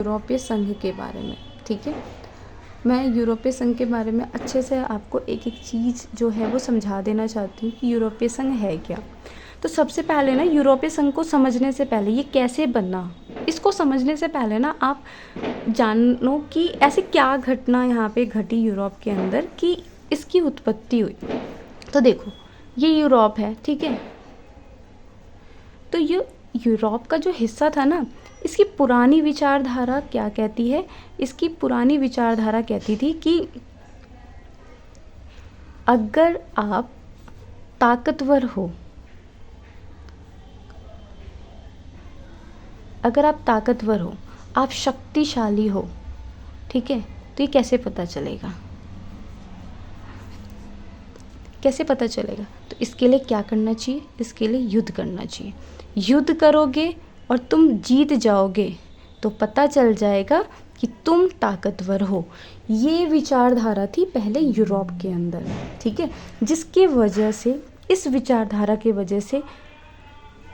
यूरोपीय संघ के बारे में। ठीक है, मैं यूरोपीय संघ के बारे में अच्छे से आपको एक एक चीज़ जो है वो समझा देना चाहती हूँ कि यूरोपीय संघ है क्या। तो सबसे पहले ना, यूरोपीय संघ को समझने से पहले, ये कैसे बना, इसको समझने से पहले ना आप जानो कि ऐसी क्या घटना यहाँ पे घटी यूरोप के अंदर कि इसकी उत्पत्ति हुई। तो देखो, ये यूरोप है, ठीक है। तो ये यूरोप का जो हिस्सा था ना, इसकी पुरानी विचारधारा क्या कहती है, इसकी पुरानी विचारधारा कहती थी कि अगर आप ताकतवर हो, अगर आप ताकतवर हो, आप शक्तिशाली हो, ठीक है, तो ये कैसे पता चलेगा, कैसे पता चलेगा? तो इसके लिए क्या करना चाहिए? इसके लिए युद्ध करना चाहिए। युद्ध करोगे और तुम जीत जाओगे तो पता चल जाएगा कि तुम ताकतवर हो। ये विचारधारा थी पहले यूरोप के अंदर, ठीक है, जिसके वजह से, इस विचारधारा की वजह से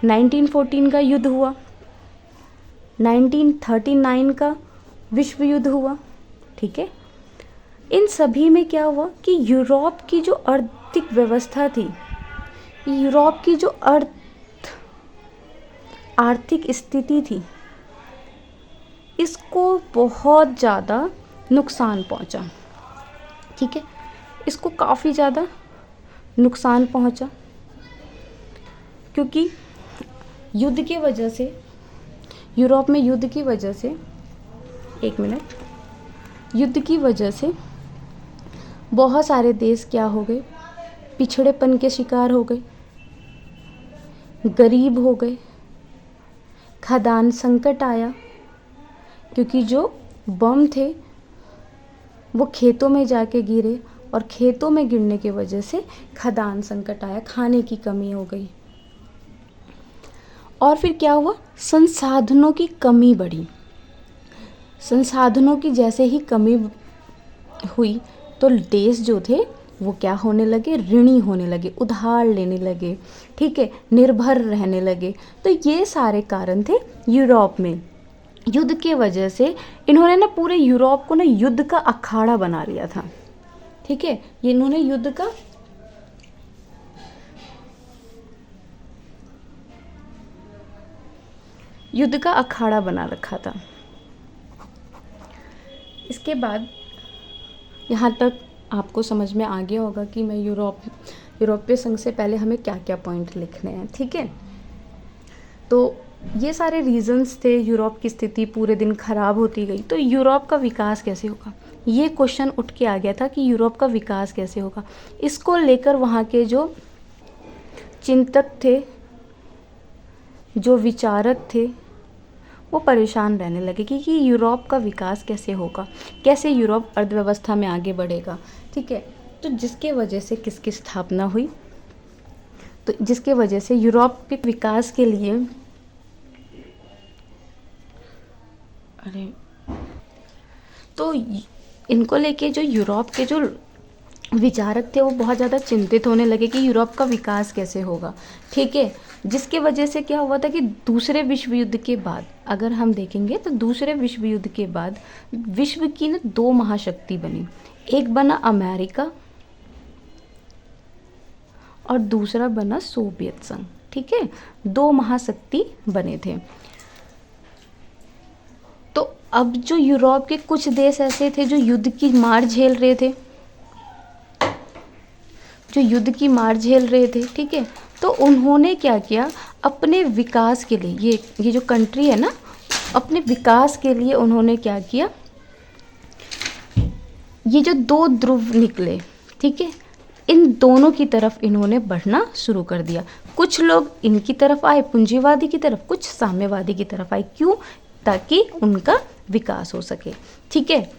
1914 का युद्ध हुआ, 1939 का विश्व युद्ध हुआ, ठीक है। इन सभी में क्या हुआ कि यूरोप की जो आर्थिक व्यवस्था थी, यूरोप की जो आर्थिक स्थिति थी, इसको बहुत ज़्यादा नुकसान पहुंचा, ठीक है, इसको काफ़ी ज़्यादा नुकसान पहुंचा, क्योंकि युद्ध की वजह से, यूरोप में युद्ध की वजह से, एक मिनट, युद्ध की वजह से बहुत सारे देश क्या हो गए, पिछड़ेपन के शिकार हो गए, गरीब हो गए, खदान संकट आया, क्योंकि जो बम थे वो खेतों में जाके गिरे और खेतों में गिरने की वजह से खदान संकट आया, खाने की कमी हो गई। और फिर क्या हुआ, संसाधनों की कमी बढ़ी। संसाधनों की जैसे ही कमी हुई तो देश जो थे वो क्या होने लगे, ऋणी होने लगे, उधार लेने लगे, ठीक है, निर्भर रहने लगे। तो ये सारे कारण थे यूरोप में। युद्ध के वजह से इन्होंने ना पूरे यूरोप को ना युद्ध का अखाड़ा बना लिया था, ठीक है, ये इन्होंने युद्ध का अखाड़ा बना रखा था। इसके बाद यहाँ तक आपको समझ में आ गया होगा कि मैं यूरोपीय संघ से पहले हमें क्या क्या पॉइंट लिखने हैं, ठीक है। तो ये सारे रीजंस थे, यूरोप की स्थिति पूरे दिन खराब होती गई। तो यूरोप का विकास कैसे होगा, ये क्वेश्चन उठ के आ गया था कि यूरोप का विकास कैसे होगा। इसको लेकर वहाँ के जो चिंतक थे, जो विचारक थे, वो परेशान रहने लगे कि यूरोप का विकास कैसे होगा, कैसे यूरोप अर्थव्यवस्था में आगे बढ़ेगा, ठीक है। तो जिसके वजह से किसकी स्थापना हुई, तो जिसके वजह से यूरोप के विकास के लिए, तो इनको लेके जो यूरोप के जो विचारक थे वो बहुत ज़्यादा चिंतित होने लगे कि यूरोप का विकास कैसे होगा, ठीक है। जिसके वजह से क्या हुआ था कि दूसरे विश्व युद्ध के बाद, अगर हम देखेंगे तो दूसरे विश्व युद्ध के बाद विश्व की ना दो महाशक्ति बनी। एक बना अमेरिका और दूसरा बना सोवियत संघ, ठीक है, दो महाशक्ति बने थे। तो अब जो यूरोप के कुछ देश ऐसे थे जो युद्ध की मार झेल रहे थे, ठीक है, तो उन्होंने क्या किया, अपने विकास के लिए, ये जो कंट्री है ना, अपने विकास के लिए उन्होंने क्या किया, ये जो दो ध्रुव निकले, ठीक है, इन दोनों की तरफ इन्होंने बढ़ना शुरू कर दिया। कुछ लोग इनकी तरफ आए, पूंजीवादी की तरफ, कुछ साम्यवादी की तरफ आए। क्यों? ताकि उनका विकास हो सके, ठीक है।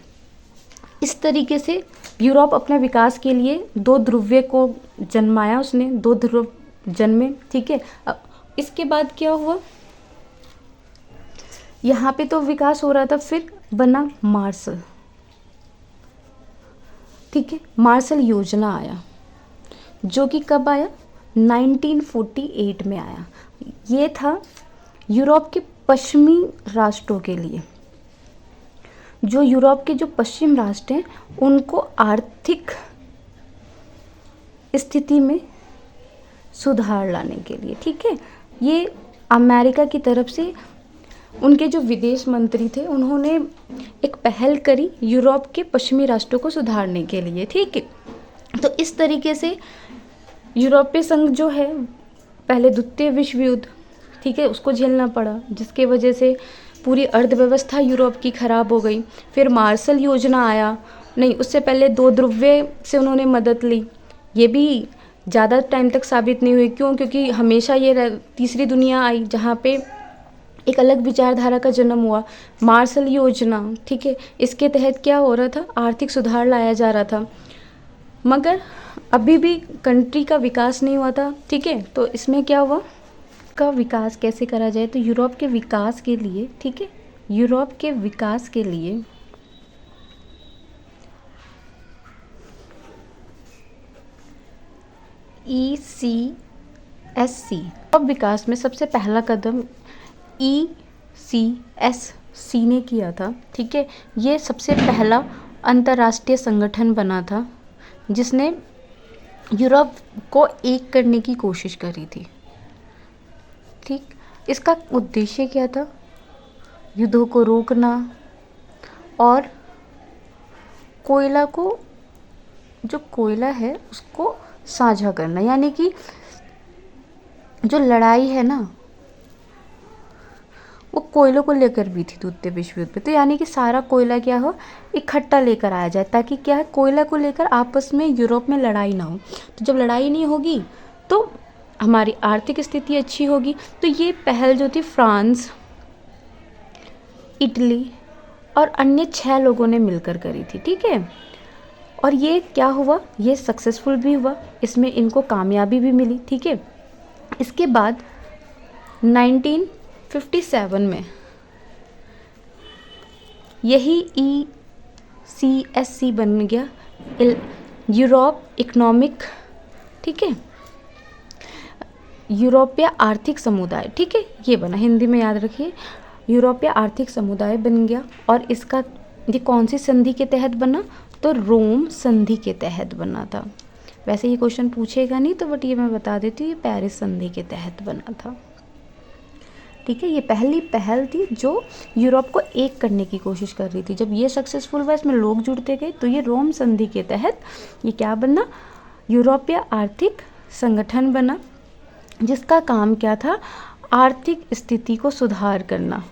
इस तरीके से यूरोप अपने विकास के लिए दो ध्रुव्य को जन्माया, उसने दो ध्रुव जन्मे, ठीक है। अब इसके बाद क्या हुआ, यहाँ पे तो विकास हो रहा था, फिर बना मार्शल, ठीक है, मार्शल योजना आया, जो कि कब आया, 1948 में आया। ये था यूरोप के पश्चिमी राष्ट्रों के लिए, जो यूरोप के जो पश्चिम राष्ट्र हैं उनको आर्थिक स्थिति में सुधार लाने के लिए, ठीक है। ये अमेरिका की तरफ से उनके जो विदेश मंत्री थे उन्होंने एक पहल करी यूरोप के पश्चिमी राष्ट्रों को सुधारने के लिए, ठीक है। तो इस तरीके से यूरोपीय संघ जो है पहले द्वितीय विश्व युद्ध, ठीक है, उसको झेलना पड़ा, जिसके वजह से पूरी अर्थव्यवस्था यूरोप की ख़राब हो गई। फिर मार्शल योजना आया, नहीं उससे पहले 2 द्रव्य से उन्होंने मदद ली, ये भी ज़्यादा टाइम तक साबित नहीं हुई। क्यों? क्योंकि हमेशा ये तीसरी दुनिया आई जहाँ पे एक अलग विचारधारा का जन्म हुआ। मार्शल योजना, ठीक है, इसके तहत क्या हो रहा था, आर्थिक सुधार लाया जा रहा था, मगर अभी भी कंट्री का विकास नहीं हुआ था, ठीक है। तो इसमें क्या हुआ, का विकास कैसे करा जाए, तो यूरोप के विकास के लिए, ठीक है, यूरोप के विकास के लिए ECSC, अब विकास में सबसे पहला कदम ECSC ने किया था, ठीक है। ये सबसे पहला अंतर्राष्ट्रीय संगठन बना था जिसने यूरोप को एक करने की कोशिश करी थी, ठीक। इसका उद्देश्य क्या था, युद्धों को रोकना और कोयला को, जो कोयला है उसको साझा करना, यानी कि जो लड़ाई है ना वो कोयलों को लेकर भी थी द्वितीय विश्व युद्ध में। तो यानी कि सारा कोयला क्या हो, इकट्ठा लेकर आया जाए, ताकि क्या है, कोयला को लेकर आपस में यूरोप में लड़ाई ना हो। तो जब लड़ाई नहीं होगी तो हमारी आर्थिक स्थिति अच्छी होगी। तो ये पहल जो थी फ्रांस, इटली और अन्य 6 लोगों ने मिलकर करी थी, ठीक है। और ये क्या हुआ, ये सक्सेसफुल भी हुआ, इसमें इनको कामयाबी भी मिली, ठीक है। इसके बाद 1957 में यही ECSC बन गया, यूरोप इकोनॉमिक, ठीक है, यूरोपीय आर्थिक समुदाय, ठीक है, ये बना, हिंदी में याद रखिए, यूरोपीय आर्थिक समुदाय बन गया। और इसका ये कौन सी संधि के तहत बना, तो रोम संधि के तहत बना था। वैसे ये क्वेश्चन पूछेगा नहीं तो बट ये मैं बता देती हूँ, ये पेरिस संधि के तहत बना था, ठीक है। ये पहली पहल थी जो यूरोप को एक करने की कोशिश कर रही थी। जब ये सक्सेसफुल हुआ, इसमें लोग जुड़ते गए, तो ये रोम संधि के तहत ये क्या बना, यूरोपीय आर्थिक संगठन बना, जिसका काम क्या था, आर्थिक स्थिति को सुधार करना।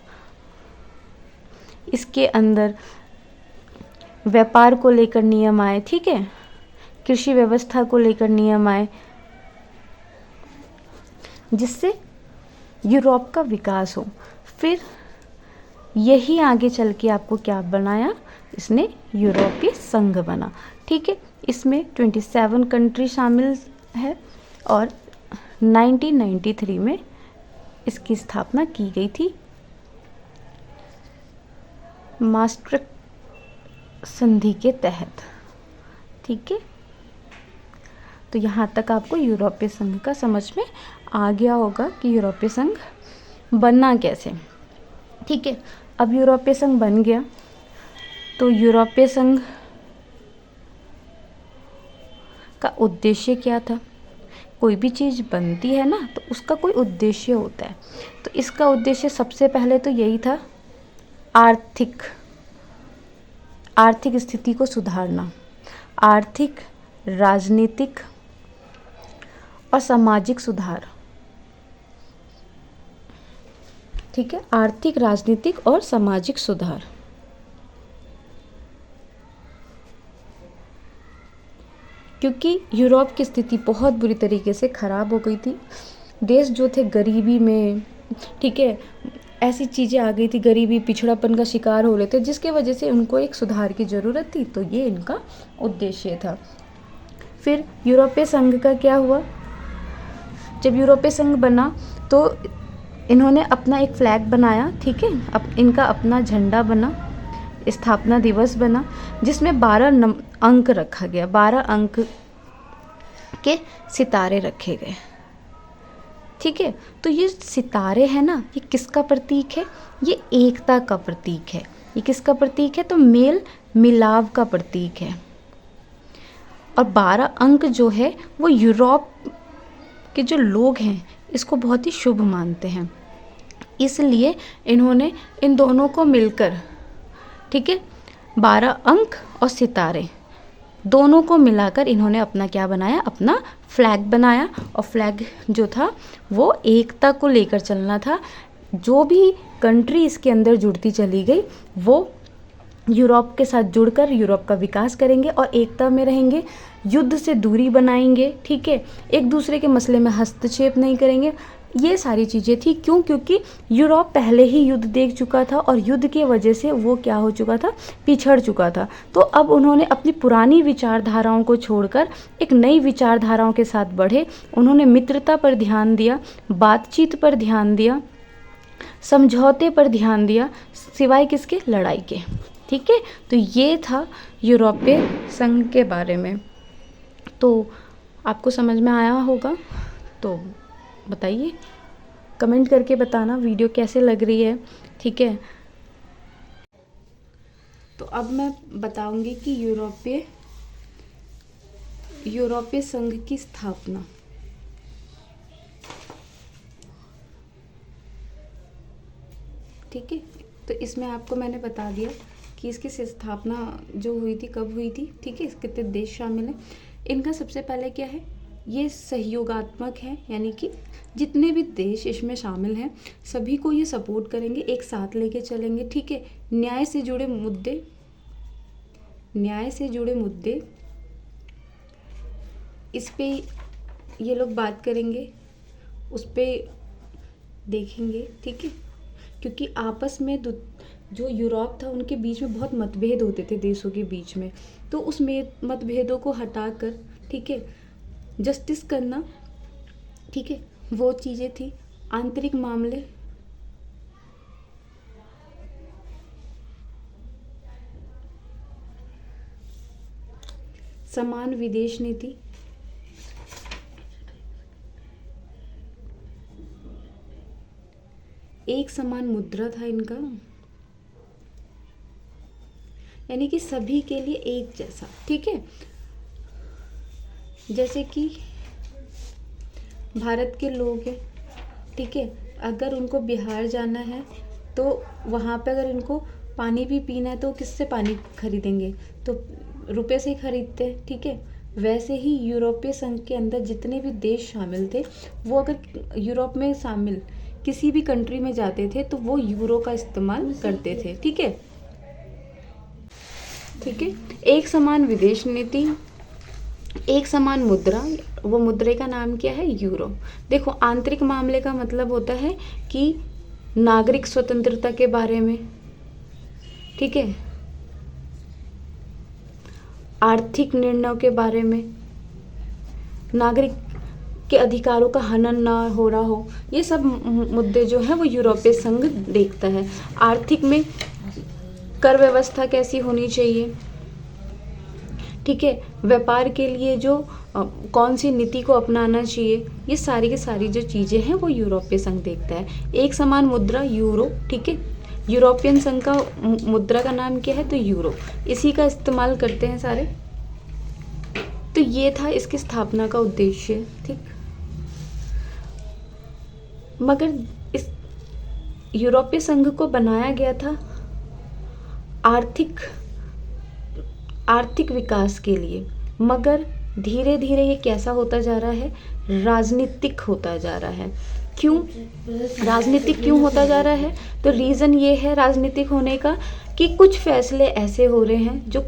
इसके अंदर व्यापार को लेकर नियम आए, ठीक है, कृषि व्यवस्था को लेकर नियम आए, जिससे यूरोप का विकास हो। फिर यही आगे चल के आपको क्या बनाया, इसने यूरोपीय संघ बना, ठीक है। इसमें 27 कंट्री शामिल है और 1993 में इसकी स्थापना की गई थी maastricht संधि के तहत, ठीक है। तो यहाँ तक आपको यूरोपीय संघ का समझ में आ गया होगा कि यूरोपीय संघ बनना कैसे, ठीक है। अब यूरोपीय संघ बन गया, तो यूरोपीय संघ का उद्देश्य क्या था, कोई भी चीज़ बनती है ना तो उसका कोई उद्देश्य होता है। तो इसका उद्देश्य सबसे पहले तो यही था, आर्थिक स्थिति को सुधारना, आर्थिक, राजनीतिक और सामाजिक सुधार, ठीक है, आर्थिक, राजनीतिक और सामाजिक सुधार। क्योंकि यूरोप की स्थिति बहुत बुरी तरीके से ख़राब हो गई थी, देश जो थे गरीबी में, ठीक है, ऐसी चीज़ें आ गई थी, गरीबी, पिछड़ापन का शिकार हो रहे थे, जिसके वजह से उनको एक सुधार की ज़रूरत थी। तो ये इनका उद्देश्य था। फिर यूरोपीय संघ का क्या हुआ, जब यूरोपीय संघ बना तो इन्होंने अपना एक फ्लैग बनाया, ठीक है, अब इनका अपना झंडा बना, स्थापना दिवस बना, जिसमें 12 अंक रखा गया, 12 अंक के सितारे रखे गए, ठीक है। तो ये सितारे हैं ना, ये किसका प्रतीक है, ये एकता का प्रतीक है। ये किसका प्रतीक है? तो मेल मिलाप का प्रतीक है। और 12 अंक जो है वो यूरोप के जो लोग हैं इसको बहुत ही शुभ मानते हैं, इसलिए इन्होंने इन दोनों को मिलकर, ठीक है, 12 अंक और सितारे दोनों को मिलाकर इन्होंने अपना क्या बनाया? अपना फ्लैग बनाया। और फ्लैग जो था वो एकता को लेकर चलना था। जो भी कंट्री इसके अंदर जुड़ती चली गई वो यूरोप के साथ जुड़कर यूरोप का विकास करेंगे और एकता में रहेंगे, युद्ध से दूरी बनाएंगे, ठीक है, एक दूसरे के मसले में हस्तक्षेप नहीं करेंगे। ये सारी चीज़ें थी। क्यों? क्योंकि यूरोप पहले ही युद्ध देख चुका था और युद्ध के वजह से वो क्या हो चुका था? पिछड़ चुका था। तो अब उन्होंने अपनी पुरानी विचारधाराओं को छोड़कर एक नई विचारधाराओं के साथ बढ़े। उन्होंने मित्रता पर ध्यान दिया, बातचीत पर ध्यान दिया, समझौते पर ध्यान दिया, सिवाय किसके? लड़ाई के। ठीक है, तो ये था यूरोपीय संघ के बारे में। तो आपको समझ में आया होगा, तो बताइए, कमेंट करके बताना वीडियो कैसे लग रही है। ठीक है, तो अब मैं बताऊंगी कि यूरोपीय संघ की स्थापना। ठीक है, तो इसमें आपको मैंने बता दिया कि इसकी स्थापना जो हुई थी कब हुई थी। ठीक है, कितने देश शामिल हैं। इनका सबसे पहले क्या है? ये सहयोगात्मक है, यानी कि जितने भी देश इसमें शामिल हैं सभी को ये सपोर्ट करेंगे, एक साथ लेके चलेंगे। ठीक है, न्याय से जुड़े मुद्दे इस पे ये लोग बात करेंगे, उस पे देखेंगे। ठीक है, क्योंकि आपस में जो यूरोप था उनके बीच में बहुत मतभेद होते थे देशों के बीच में, तो उस मतभेदों को हटाकर, ठीक है, जस्टिस करना, ठीक है, वो चीज़ें थी। आंतरिक मामले, समान विदेश नीति, एक समान मुद्रा था इनका, यानी कि सभी के लिए एक जैसा। ठीक है, जैसे कि भारत के लोग हैं, ठीक है, अगर उनको बिहार जाना है तो वहाँ पे अगर इनको पानी भी पीना है तो किससे पानी खरीदेंगे? तो रुपए से ही खरीदते हैं। ठीक है, वैसे ही यूरोपीय संघ के अंदर जितने भी देश शामिल थे वो अगर यूरोप में शामिल किसी भी कंट्री में जाते थे तो वो यूरो का इस्तेमाल करते थे। ठीक है, ठीक है, एक समान विदेश नीति, एक समान मुद्रा, वो मुद्रा का नाम क्या है? यूरो। देखो, आंतरिक मामले का मतलब होता है कि नागरिक स्वतंत्रता के बारे में, ठीक है, आर्थिक निर्णयों के बारे में, नागरिक के अधिकारों का हनन ना हो रहा हो, ये सब मुद्दे जो हैं वो यूरोपीय संघ देखता है। आर्थिक में कर व्यवस्था कैसी होनी चाहिए, ठीक है, व्यापार के लिए जो कौन सी नीति को अपनाना चाहिए, ये सारी की सारी जो चीज़ें हैं वो यूरोपीय संघ देखता है। एक समान मुद्रा यूरो, ठीक है, यूरोपियन संघ का मुद्रा का नाम क्या है? तो यूरो, इसी का इस्तेमाल करते हैं सारे। तो ये था इसकी स्थापना का उद्देश्य। ठीक, मगर इस यूरोपीय संघ को बनाया गया था आर्थिक विकास के लिए, मगर धीरे धीरे ये कैसा होता जा रहा है? राजनीतिक होता जा रहा है। क्यों राजनीतिक क्यों होता जा रहा है? तो रीज़न ये है राजनीतिक होने का कि कुछ फैसले ऐसे हो रहे हैं जो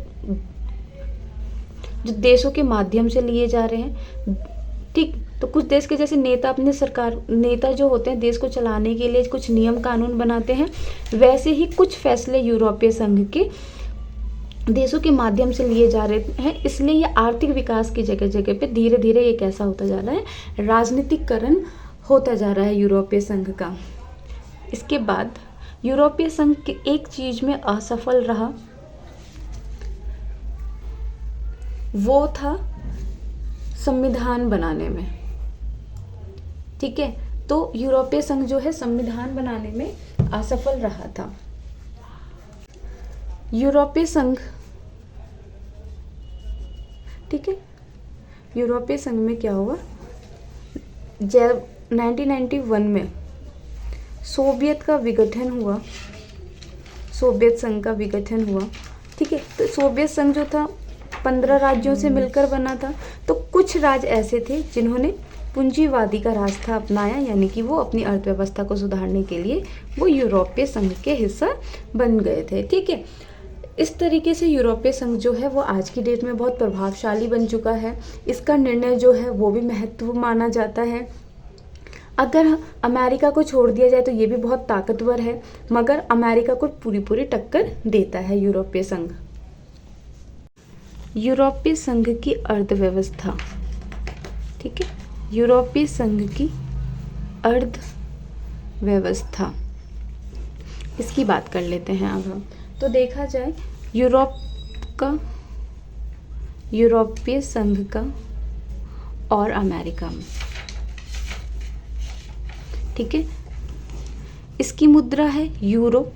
देशों के माध्यम से लिए जा रहे हैं। ठीक, तो कुछ देश के जैसे नेता जो होते हैं देश को चलाने के लिए कुछ नियम कानून बनाते हैं, वैसे ही कुछ फैसले यूरोपीय संघ के देशों के माध्यम से लिए जा रहे हैं। इसलिए ये आर्थिक विकास की जगह जगह पे धीरे धीरे ये कैसा होता जा रहा है? राजनीतिकरण होता जा रहा है यूरोपीय संघ का। इसके बाद यूरोपीय संघ एक चीज में असफल रहा, वो था संविधान बनाने में। ठीक है, तो यूरोपीय संघ जो है संविधान बनाने में असफल रहा था। यूरोपीय संघ, ठीक है, यूरोपीय संघ में क्या हुआ, जब 1991 में सोवियत का विघटन हुआ, सोवियत संघ का विघटन हुआ, ठीक है। तो सोवियत संघ जो था 15 राज्यों से मिलकर बना था। तो कुछ राज्य ऐसे थे जिन्होंने पूंजीवादी का रास्ता अपनाया, यानी कि वो अपनी अर्थव्यवस्था को सुधारने के लिए वो यूरोपीय संघ के हिस्सा बन गए थे, ठीक है। इस तरीके से यूरोपीय संघ जो है वो आज की डेट में बहुत प्रभावशाली बन चुका है। इसका निर्णय जो है वो भी महत्व माना जाता है। अगर अमेरिका को छोड़ दिया जाए तो ये भी बहुत ताकतवर है, मगर अमेरिका को पूरी टक्कर देता है यूरोपीय संघ। यूरोपीय संघ की अर्थव्यवस्था, ठीक है, यूरोपीय संघ की अर्थव्यवस्था, इसकी बात कर लेते हैं अब हम। तो देखा जाए यूरोपीय संघ का और अमेरिका में, ठीक है, इसकी मुद्रा है यूरो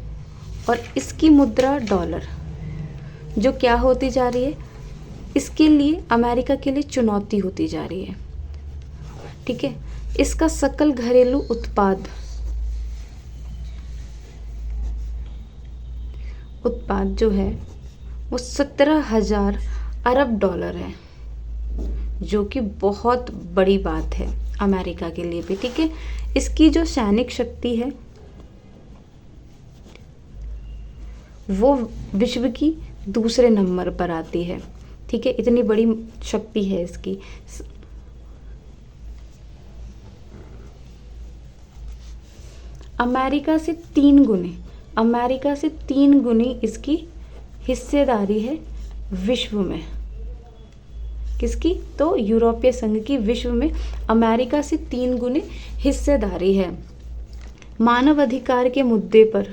और इसकी मुद्रा डॉलर, जो क्या होती जा रही है, इसके लिए अमेरिका के लिए चुनौती होती जा रही है, ठीक है। इसका सकल घरेलू उत्पाद जो है वो 17,000 अरब डॉलर है, जो कि बहुत बड़ी बात है अमेरिका के लिए भी, ठीक है। इसकी जो सैनिक शक्ति है वो विश्व की दूसरे नंबर पर आती है, ठीक है, इतनी बड़ी शक्ति है इसकी। अमेरिका से 3 गुनी इसकी हिस्सेदारी है विश्व में। किसकी? तो यूरोपीय संघ की विश्व में अमेरिका से 3 गुने हिस्सेदारी है। मानव अधिकार के मुद्दे पर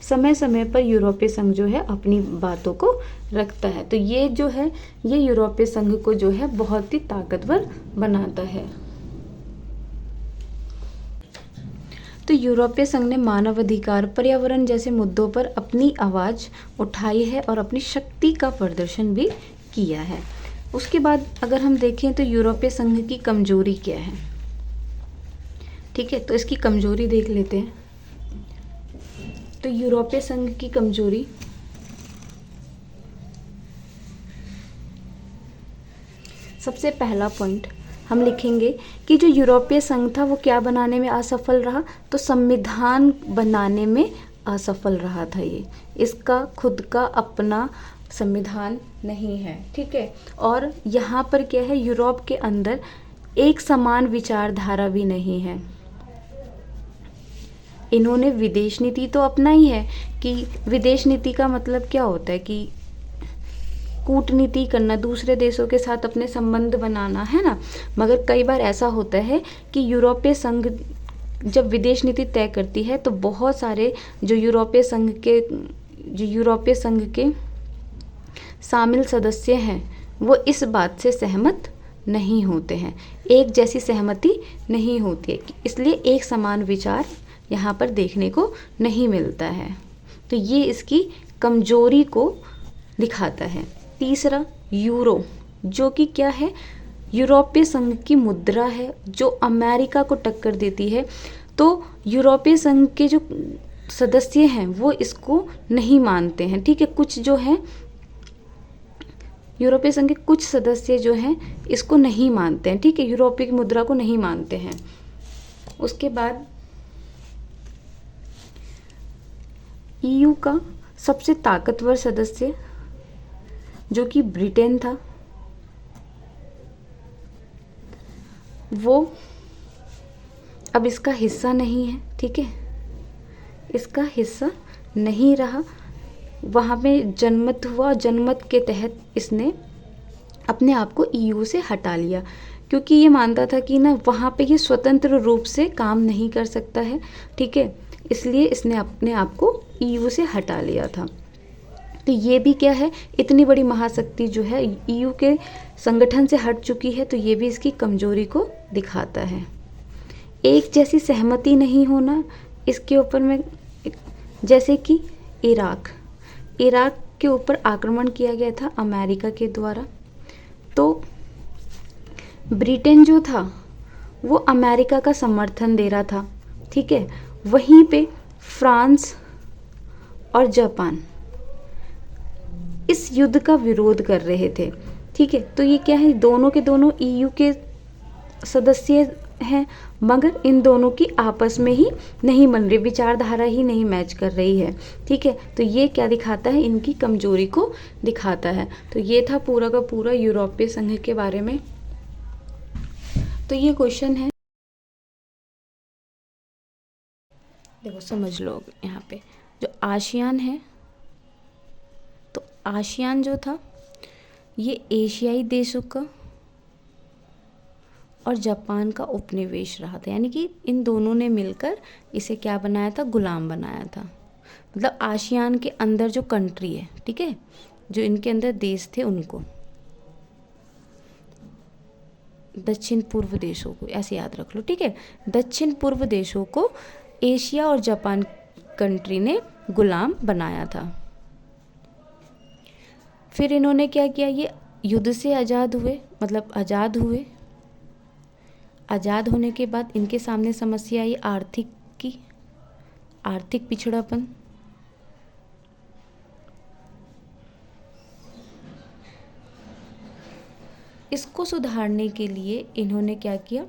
समय समय पर यूरोपीय संघ जो है अपनी बातों को रखता है। तो ये जो है ये यूरोपीय संघ को जो है बहुत ही ताकतवर बनाता है। तो यूरोपीय संघ ने मानव अधिकार, पर्यावरण जैसे मुद्दों पर अपनी आवाज़ उठाई है और अपनी शक्ति का प्रदर्शन भी किया है। उसके बाद अगर हम देखें तो यूरोपीय संघ की कमजोरी क्या है, ठीक है, तो इसकी कमजोरी देख लेते हैं। तो यूरोपीय संघ की कमजोरी, सबसे पहला पॉइंट हम लिखेंगे कि जो यूरोपीय संघ था वो क्या बनाने में असफल रहा, तो संविधान बनाने में असफल रहा था। ये इसका खुद का अपना संविधान नहीं है, ठीक है। और यहाँ पर क्या है, यूरोप के अंदर एक समान विचारधारा भी नहीं है। इन्होंने विदेश नीति तो अपनाई है कि विदेश नीति का मतलब क्या होता है कि कूटनीति करना, दूसरे देशों के साथ अपने संबंध बनाना, है ना। मगर कई बार ऐसा होता है कि यूरोपीय संघ जब विदेश नीति तय करती है तो बहुत सारे जो यूरोपीय संघ के शामिल सदस्य हैं वो इस बात से सहमत नहीं होते हैं, एक जैसी सहमति नहीं होती है, इसलिए एक समान विचार यहाँ पर देखने को नहीं मिलता है। तो ये इसकी कमजोरी को दिखाता है। तीसरा, यूरो, जो कि क्या है, यूरोपीय संघ की मुद्रा है जो अमेरिका को टक्कर देती है। तो यूरोपीय संघ के जो सदस्य हैं वो इसको नहीं मानते हैं, ठीक है। कुछ जो हैं यूरोपीय संघ के कुछ सदस्य जो हैं इसको नहीं मानते हैं, ठीक है, यूरोपीय की मुद्रा को नहीं मानते हैं। उसके बाद ईयू का सबसे ताकतवर सदस्य जो कि ब्रिटेन था, वो अब इसका हिस्सा नहीं है, ठीक है, इसका हिस्सा नहीं रहा। वहाँ पे जनमत हुआ, जनमत के तहत इसने अपने आप को ईयू से हटा लिया, क्योंकि ये मानता था कि ना वहाँ पे ये स्वतंत्र रूप से काम नहीं कर सकता है, ठीक है, इसलिए इसने अपने आप को ईयू से हटा लिया था। तो ये भी क्या है, इतनी बड़ी महाशक्ति जो है ईयू के संगठन से हट चुकी है, तो ये भी इसकी कमजोरी को दिखाता है। एक जैसी सहमति नहीं होना, इसके ऊपर में जैसे कि इराक। इराक के ऊपर आक्रमण किया गया था अमेरिका के द्वारा। तो ब्रिटेन जो था वो अमेरिका का समर्थन दे रहा था, ठीक है। वहीं पे फ्रांस और जापान इस युद्ध का विरोध कर रहे थे, ठीक है। तो ये क्या है, दोनों के दोनों ईयू के सदस्य हैं, मगर इन दोनों की आपस में ही नहीं बन रही, विचारधारा ही नहीं मैच कर रही है, ठीक है। तो ये क्या दिखाता है, इनकी कमजोरी को दिखाता है। तो ये था पूरा का पूरा यूरोपीय संघ के बारे में। तो ये क्वेश्चन है, देखो समझ लो यहाँ पे जो आसियान है, तो आसियान जो था ये एशियाई देशों का और जापान का उपनिवेश रहा था, यानी कि इन दोनों ने मिलकर इसे क्या बनाया था, गुलाम बनाया था। मतलब आसियान के अंदर जो कंट्री है, ठीक है, जो इनके अंदर देश थे उनको, दक्षिण पूर्व देशों को, ऐसे याद रख लो, ठीक है। दक्षिण पूर्व देशों को एशिया और जापान कंट्री ने गुलाम बनाया था। फिर इन्होंने क्या किया, ये युद्ध से आज़ाद हुए, मतलब आज़ाद हुए। आज़ाद होने के बाद इनके सामने समस्या आई आर्थिक की, आर्थिक पिछड़ापन। इसको सुधारने के लिए इन्होंने क्या किया,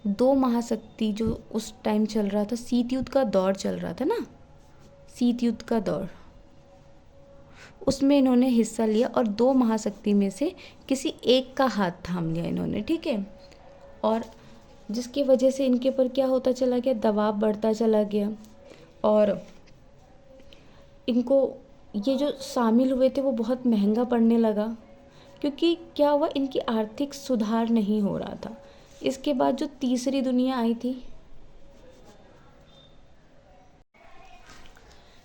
दो महाशक्ति जो उस टाइम चल रहा था, शीत युद्ध का दौर चल रहा था ना, शीत युद्ध का दौर, उसमें इन्होंने हिस्सा लिया और दो महाशक्ति में से किसी एक का हाथ थाम लिया इन्होंने, ठीक है। और जिसकी वजह से इनके ऊपर क्या होता चला गया, दबाव बढ़ता चला गया। और इनको ये जो शामिल हुए थे वो बहुत महंगा पड़ने लगा, क्योंकि क्या हुआ, इनकी आर्थिक सुधार नहीं हो रहा था। इसके बाद जो तीसरी दुनिया आई थी,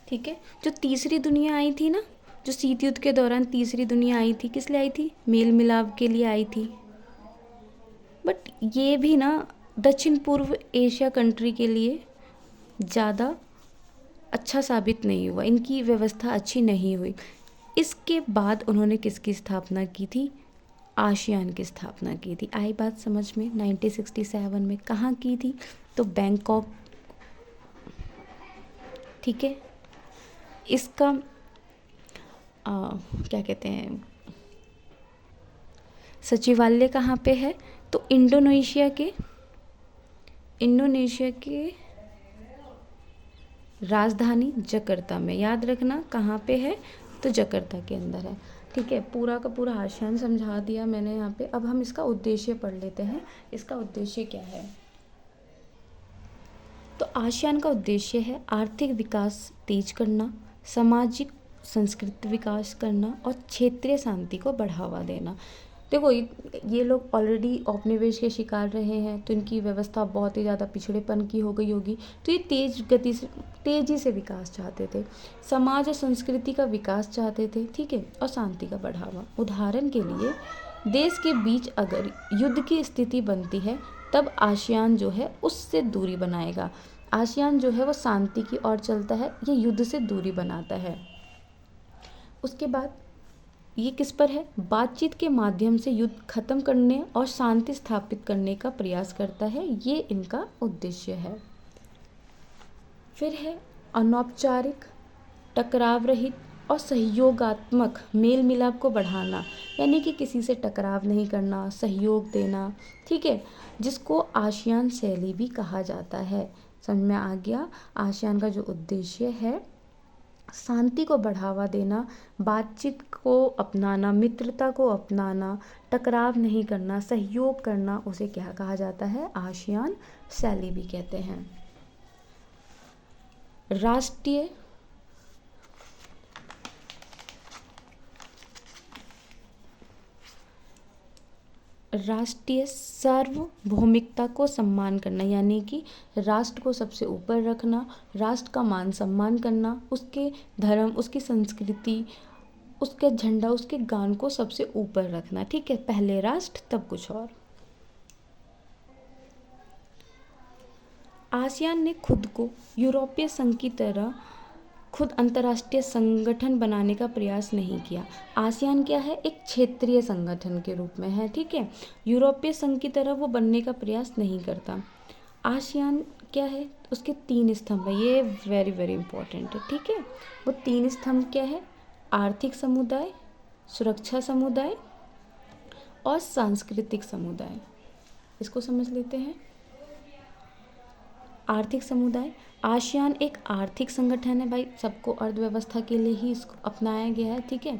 ठीक है, जो तीसरी दुनिया आई थी ना, जो शीत युद्ध के दौरान तीसरी दुनिया आई थी, किस लिए आई थी, मेल मिलाप के लिए आई थी। बट ये भी ना दक्षिण पूर्व एशिया कंट्री के लिए ज़्यादा अच्छा साबित नहीं हुआ, इनकी व्यवस्था अच्छी नहीं हुई। इसके बाद उन्होंने किसकी स्थापना की थी, आसियान की स्थापना की थी। आई बात समझ में, 1967 में कहाँ की थी, तो बैंकॉक, ठीक है। इसका क्या कहते हैं, सचिवालय कहाँ पे है, तो इंडोनेशिया के राजधानी जकार्ता में, याद रखना कहाँ पे है, तो जकार्ता के अंदर है, ठीक है। पूरा का पूरा आसियान समझा दिया मैंने यहाँ पे। अब हम इसका उद्देश्य पढ़ लेते हैं, इसका उद्देश्य क्या है। तो आसियान का उद्देश्य है आर्थिक विकास तेज करना, सामाजिक सांस्कृतिक विकास करना और क्षेत्रीय शांति को बढ़ावा देना। देखो ये लोग ऑलरेडी औपनिवेश के शिकार रहे हैं, तो इनकी व्यवस्था बहुत ही ज़्यादा पिछड़ेपन की हो गई होगी। तो ये तेज़ी से विकास चाहते थे, समाज और संस्कृति का विकास चाहते थे, ठीक है, और शांति का बढ़ावा। उदाहरण के लिए देश के बीच अगर युद्ध की स्थिति बनती है, तब आसियान जो है उससे दूरी बनाएगा। आसियान जो है वो शांति की ओर चलता है, ये युद्ध से दूरी बनाता है। उसके बाद ये किस पर है, बातचीत के माध्यम से युद्ध खत्म करने और शांति स्थापित करने का प्रयास करता है, ये इनका उद्देश्य है। फिर है अनौपचारिक, टकराव रहित और सहयोगात्मक मेल मिलाप को बढ़ाना, यानी कि किसी से टकराव नहीं करना, सहयोग देना, ठीक है, जिसको आसियान शैली भी कहा जाता है। समझ में आ गया, आसियान का जो उद्देश्य है शांति को बढ़ावा देना, बातचीत को अपनाना, मित्रता को अपनाना, टकराव नहीं करना, सहयोग करना, उसे क्या कहा जाता है, आसियान शैली भी कहते हैं। राष्ट्रीय सार्वभौमिकता को सम्मान करना, यानी कि राष्ट्र को सबसे ऊपर रखना, राष्ट्र का मान सम्मान करना, उसके धर्म, उसकी संस्कृति, उसका झंडा, उसके गान को सबसे ऊपर रखना, ठीक है, पहले राष्ट्र तब कुछ और। आसियान ने खुद को यूरोपीय संघ की तरह खुद अंतर्राष्ट्रीय संगठन बनाने का प्रयास नहीं किया। आसियान क्या है, एक क्षेत्रीय संगठन के रूप में है, ठीक है। यूरोपीय संघ की तरह वो बनने का प्रयास नहीं करता। आसियान क्या है, उसके 3 स्तंभ है, ये वेरी वेरी इंपॉर्टेंट है, ठीक है। वो 3 स्तंभ क्या है, आर्थिक समुदाय, सुरक्षा समुदाय और सांस्कृतिक समुदाय। इसको समझ लेते हैं। आर्थिक समुदाय, आसियान एक आर्थिक संगठन है भाई, सबको अर्थव्यवस्था के लिए ही इसको अपनाया गया है, ठीक है।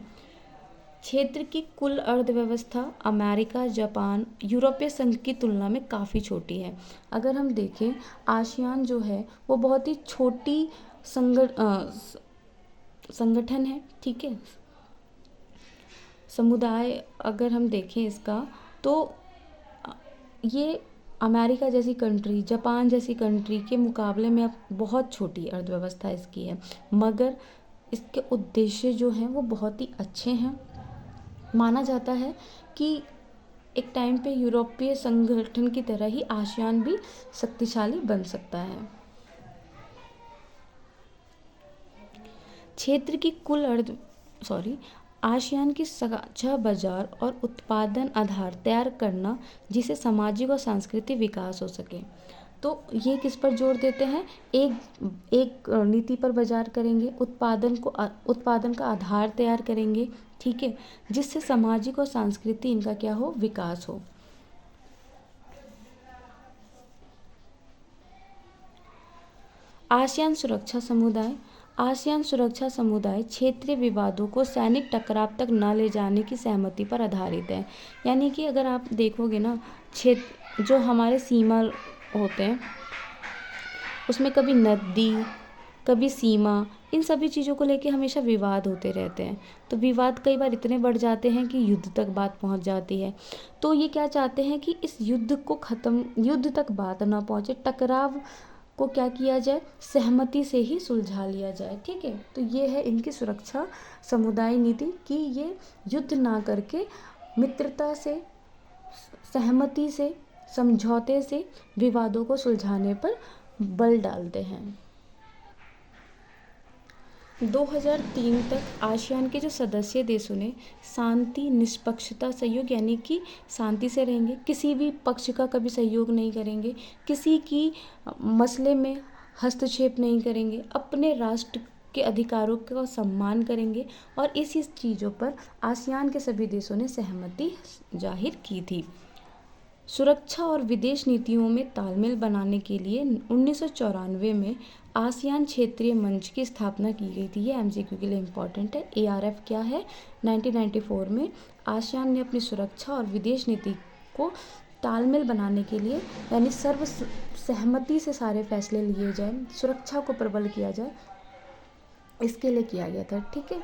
क्षेत्र की कुल अर्थव्यवस्था अमेरिका, जापान, यूरोपीय संघ की तुलना में काफ़ी छोटी है। अगर हम देखें, आसियान जो है वो बहुत ही छोटी संगठन है, ठीक है। समुदाय अगर हम देखें इसका, तो ये अमेरिका जैसी कंट्री, जापान जैसी कंट्री के मुकाबले में अब बहुत छोटी अर्थव्यवस्था इसकी है, मगर इसके उद्देश्य जो हैं वो बहुत ही अच्छे हैं। माना जाता है कि एक टाइम पे यूरोपीय संगठन की तरह ही आसियान भी शक्तिशाली बन सकता है। क्षेत्र की कुल आसियान की साझा बाजार और उत्पादन आधार तैयार करना, जिसे सामाजिक और सांस्कृतिक विकास हो सके। तो ये किस पर जोर देते हैं, एक नीति पर बाजार करेंगे, उत्पादन का आधार तैयार करेंगे, ठीक है, जिससे सामाजिक और सांस्कृतिक इनका क्या हो, विकास हो। आसियान सुरक्षा समुदाय, आसियान सुरक्षा समुदाय क्षेत्रीय विवादों को सैनिक टकराव तक न ले जाने की सहमति पर आधारित है। यानी कि अगर आप देखोगे ना, क्षेत्र जो हमारे सीमा होते हैं उसमें कभी नदी, कभी सीमा, इन सभी चीज़ों को लेके हमेशा विवाद होते रहते हैं। तो विवाद कई बार इतने बढ़ जाते हैं कि युद्ध तक बात पहुंच जाती है। तो ये क्या चाहते हैं कि इस युद्ध तक बात ना पहुंचे, टकराव को क्या किया जाए, सहमति से ही सुलझा लिया जाए, ठीक है। तो ये है इनकी सुरक्षा समुदाय नीति कि ये युद्ध ना करके मित्रता से, सहमति से, समझौते से विवादों को सुलझाने पर बल डालते हैं। 2003 तक आसियान के जो सदस्य देशों ने शांति, निष्पक्षता, सहयोग, यानी कि शांति से रहेंगे, किसी भी पक्ष का कभी सहयोग नहीं करेंगे, किसी की मसले में हस्तक्षेप नहीं करेंगे, अपने राष्ट्र के अधिकारों का सम्मान करेंगे, और इसी चीज़ों पर आसियान के सभी देशों ने सहमति जाहिर की थी। सुरक्षा और विदेश नीतियों में तालमेल बनाने के लिए 1994 में आसियान क्षेत्रीय मंच की स्थापना की गई थी। ये एमसीक्यू के लिए इम्पॉर्टेंट है। एआरएफ क्या है, 1994 में आसियान ने अपनी सुरक्षा और विदेश नीति को तालमेल बनाने के लिए, यानी सर्व सहमति से सारे फैसले लिए जाए, सुरक्षा को प्रबल किया जाए, इसके लिए किया गया था, ठीक है।